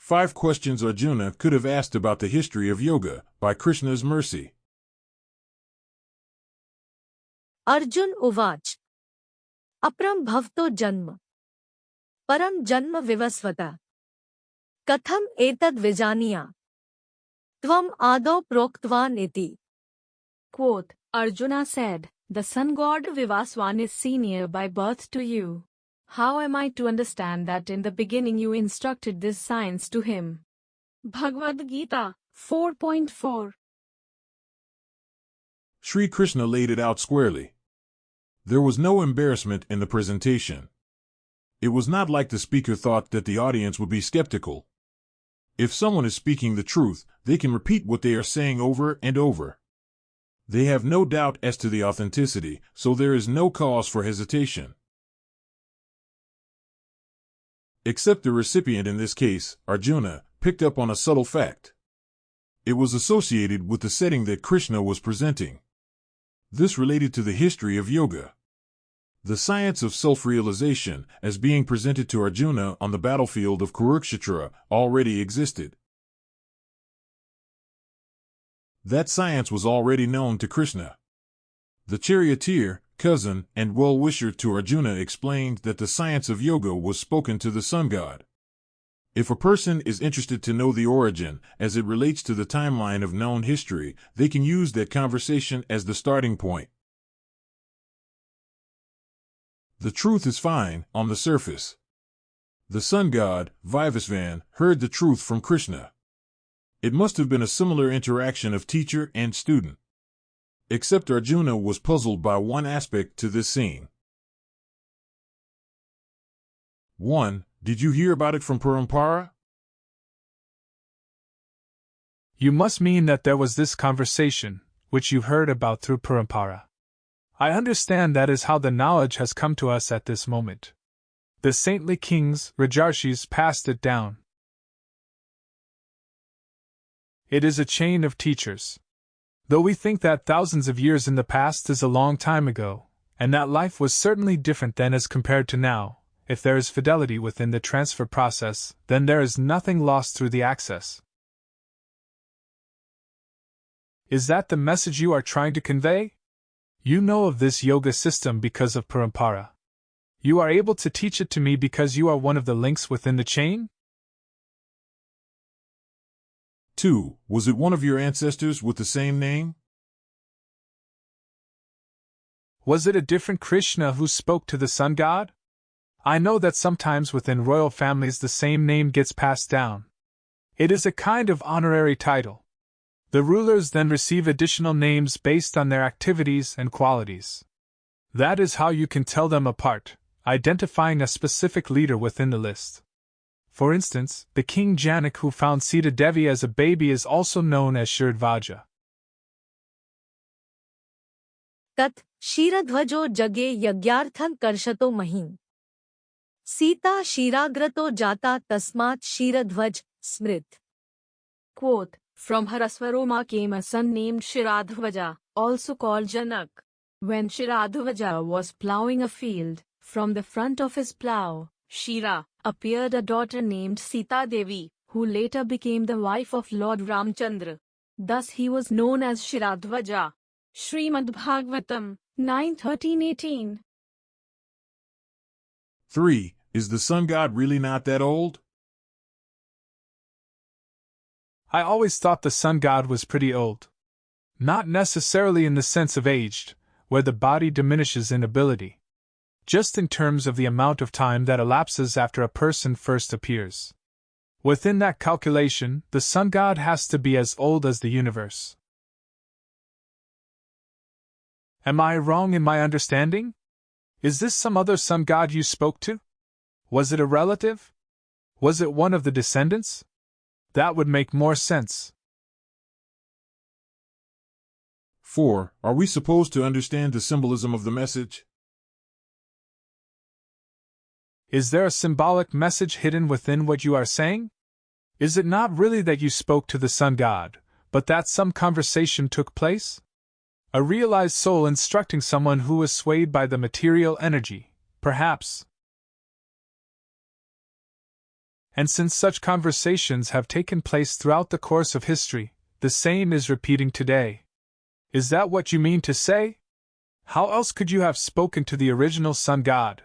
5 questions Arjuna could have asked about the history of yoga, by Krishna's mercy. Arjun Uvach. Apram bhavto janma. Param janma vivasvata. Katham etad vijaniya. Tvam ado proktvan iti. Quote, Arjuna said, the sun god Vivasvan is senior by birth to you. How am I to understand that in the beginning you instructed this science to him? Bhagavad-gita 4.4. Sri Krishna laid it out squarely. There was no embarrassment in the presentation. It was not like the speaker thought that the audience would be skeptical. If someone is speaking the truth, they can repeat what they are saying over and over. They have no doubt as to the authenticity, so there is no cause for hesitation. Except the recipient, in this case, Arjuna, picked up on a subtle fact. It was associated with the setting that Krishna was presenting. This related to the history of yoga. The science of self-realization, as being presented to Arjuna on the battlefield of Kurukshetra, already existed. That science was already known to Krishna. The charioteer, cousin, and well-wisher to Arjuna explained that the science of yoga was spoken to the sun god. If a person is interested to know the origin, as it relates to the timeline of known history, they can use that conversation as the starting point. The truth is fine, on the surface. The sun god, Vivasvan, heard the truth from Krishna. It must have been a similar interaction of teacher and student. Except Arjuna was puzzled by one aspect to this scene. 1. Did you hear about it from Parampara? You must mean that there was this conversation, which you heard about through Parampara. I understand that is how the knowledge has come to us at this moment. The saintly kings, Rajarshis, passed it down. It is a chain of teachers. Though we think that thousands of years in the past is a long time ago, and that life was certainly different then as compared to now, if there is fidelity within the transfer process, then there is nothing lost through the access. Is that the message you are trying to convey? You know of this yoga system because of Parampara. You are able to teach it to me because you are one of the links within the chain? 2. Was it one of your ancestors with the same name? Was it a different Krishna who spoke to the sun god? I know that sometimes within royal families the same name gets passed down. It is a kind of honorary title. The rulers then receive additional names based on their activities and qualities. That is how you can tell them apart, identifying a specific leader within the list. For instance, the king Janak who found Sita Devi as a baby is also known as Shiradhvaja. Tat Shiradhvajo jage yagyarthan karshato mahim. Sita shiragrato jata tasmat Shiradhvaj smrit. Quote, from Harasvaroma came a son named Shiradhvaja, also called Janak. When Shiradhvaja was ploughing a field, from the front of his plough, Shira, appeared a daughter named Sita Devi, who later became the wife of Lord Ramchandra. Thus he was known as Shiradhvaja. Srimad Bhagavatam 9:13-18. 3. Is the sun god really not that old? I always thought the sun god was pretty old. Not necessarily in the sense of aged, where the body diminishes in ability. Just in terms of the amount of time that elapses after a person first appears. Within that calculation, the sun god has to be as old as the universe. Am I wrong in my understanding? Is this some other sun god you spoke to? Was it a relative? Was it one of the descendants? That would make more sense. 4. Are we supposed to understand the symbolism of the message? Is there a symbolic message hidden within what you are saying? Is it not really that you spoke to the sun god, but that some conversation took place? A realized soul instructing someone who is swayed by the material energy, perhaps. And since such conversations have taken place throughout the course of history, the same is repeating today. Is that what you mean to say? How else could you have spoken to the original Sun God?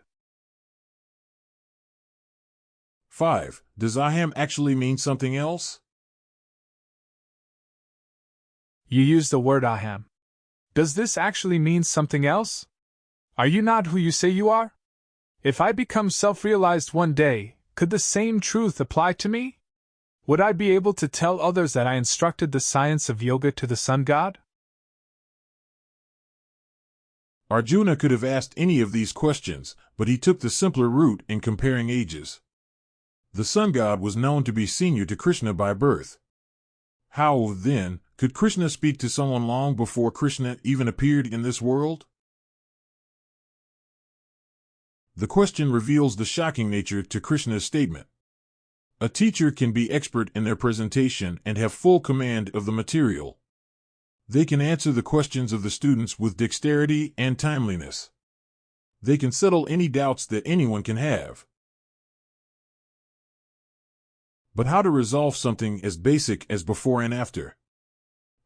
5. Does aham actually mean something else? You use the word aham. Does this actually mean something else? Are you not who you say you are? If I become self-realized one day, could the same truth apply to me? Would I be able to tell others that I instructed the science of yoga to the Sun God? Arjuna could have asked any of these questions, but he took the simpler route in comparing ages. The Sun God was known to be senior to Krishna by birth. How, then, could Krishna speak to someone long before Krishna even appeared in this world? The question reveals the shocking nature to Krishna's statement. A teacher can be expert in their presentation and have full command of the material. They can answer the questions of the students with dexterity and timeliness. They can settle any doubts that anyone can have. But how to resolve something as basic as before and after?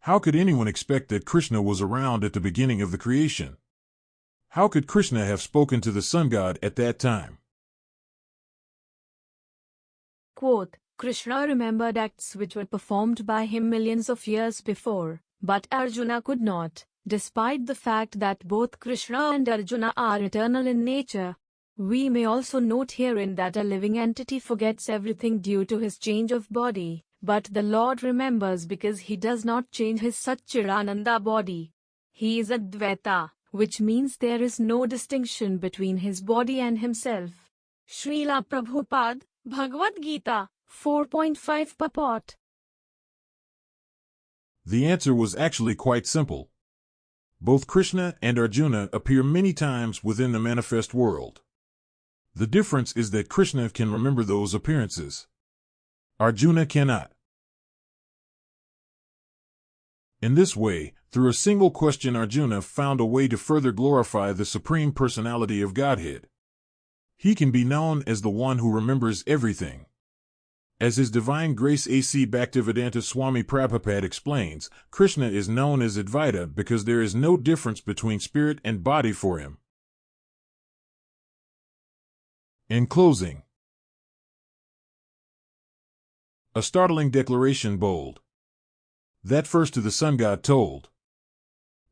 How could anyone expect that Krishna was around at the beginning of the creation? How could Krishna have spoken to the Sun God at that time? Quote, Krishna remembered acts which were performed by him millions of years before, but Arjuna could not, despite the fact that both Krishna and Arjuna are eternal in nature. We may also note herein that a living entity forgets everything due to his change of body, but the Lord remembers because he does not change his Satchidananda body. He is Advaita, which means there is no distinction between his body and himself. Srila Prabhupada, Bhagavad-gita, 4.5 purport. The answer was actually quite simple. Both Krishna and Arjuna appear many times within the manifest world. The difference is that Krishna can remember those appearances. Arjuna cannot. In this way, through a single question, Arjuna found a way to further glorify the Supreme Personality of Godhead. He can be known as the one who remembers everything. As His Divine Grace A.C. Bhaktivedanta Swami Prabhupada explains, Krishna is known as Advaita because there is no difference between spirit and body for him. In closing, a startling declaration bold. That first to the Sun God told.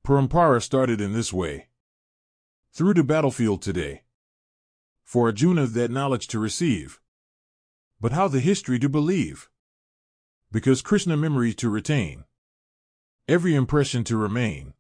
Parampara started in this way. Through the battlefield today. For Arjuna that knowledge to receive. But how the history to believe? Because Krishna memory to retain. Every impression to remain.